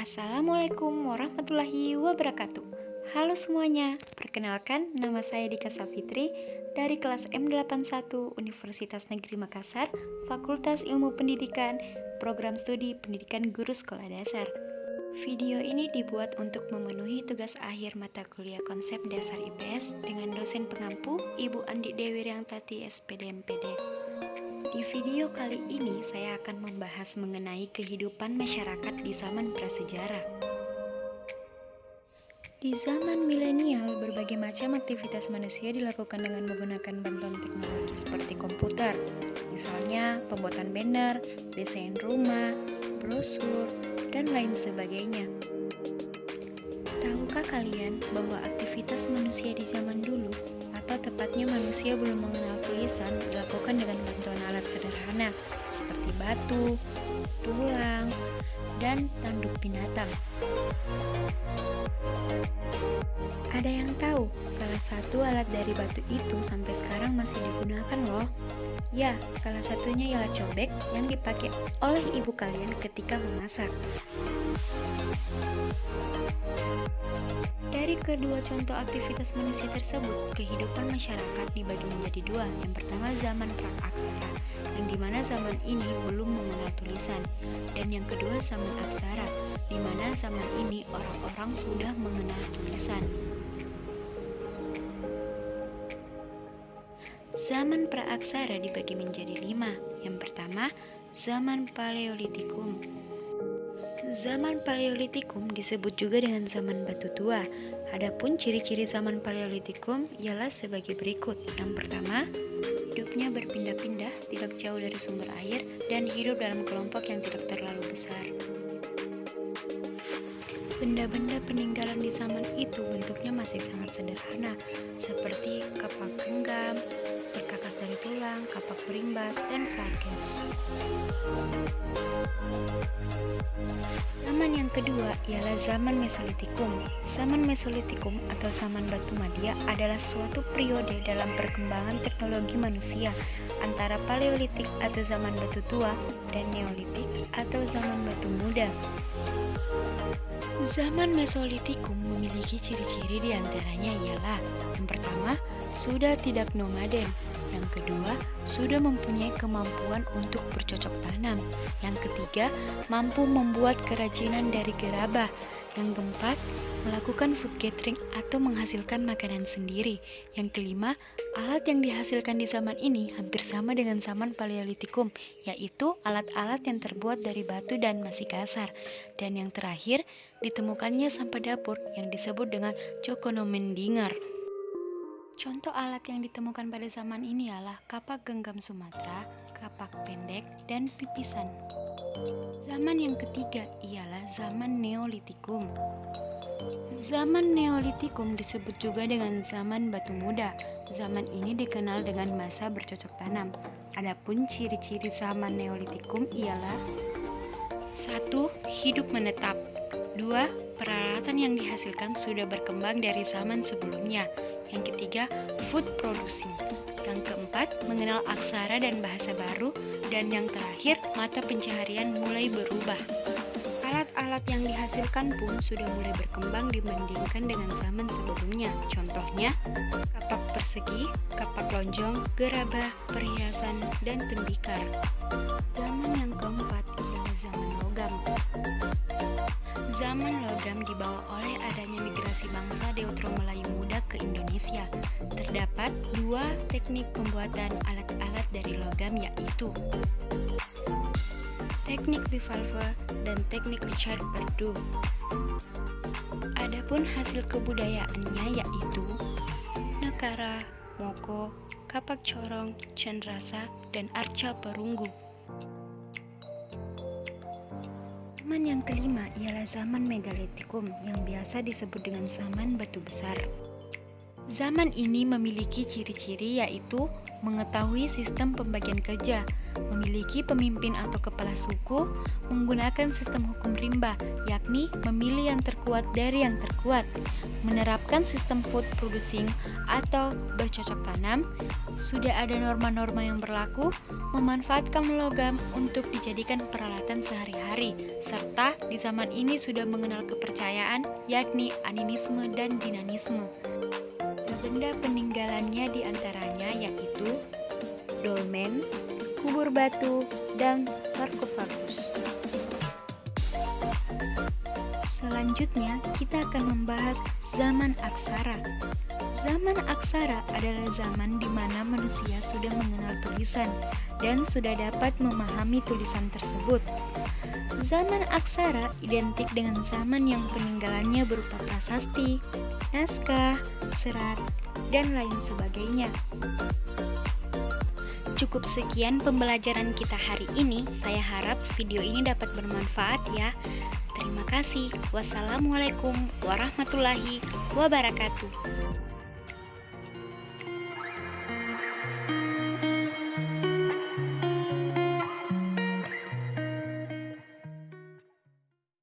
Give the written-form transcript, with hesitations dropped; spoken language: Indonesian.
Assalamualaikum warahmatullahi wabarakatuh. Halo semuanya, perkenalkan nama saya Dika Safitri dari kelas M81 Universitas Negeri Makassar, Fakultas Ilmu Pendidikan, Program Studi Pendidikan Guru Sekolah Dasar. Video ini dibuat untuk memenuhi tugas akhir mata kuliah konsep dasar IPS dengan dosen pengampu Ibu Andi Dewi Riangtati SPD MPD. Di video kali ini saya akan membahas mengenai kehidupan masyarakat di zaman prasejarah. Di zaman milenial, berbagai macam aktivitas manusia dilakukan dengan menggunakan bantuan teknologi seperti komputer. Misalnya, pembuatan banner, desain rumah, brosur, dan lain sebagainya. Tahukah kalian bahwa aktivitas manusia di zaman dulu, atau tepatnya manusia belum mengenal tulisan, dilakukan dengan bantuan alat sederhana seperti batu, tulang, dan tanduk binatang? Ada yang tahu salah satu alat dari batu itu sampai sekarang masih digunakan loh? Ya, salah satunya ialah cobek yang dipakai oleh ibu kalian ketika memasak. Dari kedua contoh aktivitas manusia tersebut, kehidupan masyarakat dibagi menjadi dua. Yang pertama zaman pra-aksara, yang dimana zaman ini belum mengenal tulisan. Dan yang kedua zaman aksara, dimana zaman ini orang-orang sudah mengenal tulisan. Zaman pra-aksara dibagi menjadi 5. Yang pertama, zaman Paleolitikum. Zaman Paleolitikum disebut juga dengan zaman batu tua. Adapun ciri-ciri zaman Paleolitikum ialah sebagai berikut. Yang pertama, hidupnya berpindah-pindah, tidak jauh dari sumber air, dan hidup dalam kelompok yang tidak terlalu besar. Benda-benda peninggalan di zaman itu bentuknya masih sangat sederhana, seperti kapak genggam, berkakas dari tulang, kapak berimbas, dan varkes. Zaman yang kedua ialah zaman Mesolitikum. Zaman Mesolitikum atau zaman batu madia adalah suatu periode dalam perkembangan teknologi manusia antara Paleolitik atau zaman batu tua dan Neolitik atau zaman batu muda. Zaman Mesolitikum memiliki ciri-ciri diantaranya ialah: yang pertama, sudah tidak nomaden. Yang kedua, sudah mempunyai kemampuan untuk bercocok tanam. Yang ketiga, mampu membuat kerajinan dari gerabah. Yang keempat, melakukan food gathering atau menghasilkan makanan sendiri. Yang kelima, alat yang dihasilkan di zaman ini hampir sama dengan zaman Paleolitikum, yaitu alat-alat yang terbuat dari batu dan masih kasar. Dan yang terakhir, ditemukannya sampah dapur yang disebut dengan Cokonomendingar. Contoh alat yang ditemukan pada zaman ini ialah kapak genggam Sumatera, kapak pendek, dan pipisan. Zaman yang ketiga ialah zaman Neolitikum. Zaman Neolitikum disebut juga dengan zaman batu muda. Zaman ini dikenal dengan masa bercocok tanam. Adapun ciri-ciri zaman Neolitikum ialah: 1. Hidup menetap. 2. Peralatan yang dihasilkan sudah berkembang dari zaman sebelumnya. Yang ketiga, food producing. Yang keempat, mengenal aksara dan bahasa baru. Dan yang terakhir, mata pencaharian mulai berubah. Alat-alat yang dihasilkan pun sudah mulai berkembang dibandingkan dengan zaman sebelumnya. Contohnya, kapak persegi, kapak lonjong, gerabah, perhiasan, dan tembikar. Zaman yang keempat ialah zaman logam. Zaman logam dibawa oleh adanya migrasi bangsa Deutero-Melayu muda ke Indonesia. Terdapat 2 teknik pembuatan alat-alat dari logam, yaitu teknik bivalve dan teknik cat perdu. Adapun hasil kebudayaannya yaitu nekara, moko, kapak corong, cendrasa, dan arca perunggu. Zaman yang kelima ialah zaman Megalitikum yang biasa disebut dengan zaman batu besar. Zaman ini memiliki ciri-ciri yaitu mengetahui sistem pembagian kerja, memiliki pemimpin atau kepala suku, menggunakan sistem hukum rimba, yakni memilih yang terkuat dari yang terkuat, menerapkan sistem food producing atau bercocok tanam, sudah ada norma-norma yang berlaku, memanfaatkan logam untuk dijadikan peralatan sehari-hari, serta di zaman ini sudah mengenal kepercayaan, yakni animisme dan dinanisme. Benda peninggalannya diantaranya yaitu dolmen, kubur batu, dan sarkofagus. Selanjutnya, kita akan membahas zaman aksara. Zaman aksara adalah zaman di mana manusia sudah mengenal tulisan dan sudah dapat memahami tulisan tersebut. Zaman aksara identik dengan zaman yang peninggalannya berupa prasasti, naskah, serat, dan lain sebagainya. Cukup sekian pembelajaran kita hari ini. Saya harap video ini dapat bermanfaat ya. Terima kasih. Wassalamualaikum warahmatullahi wabarakatuh.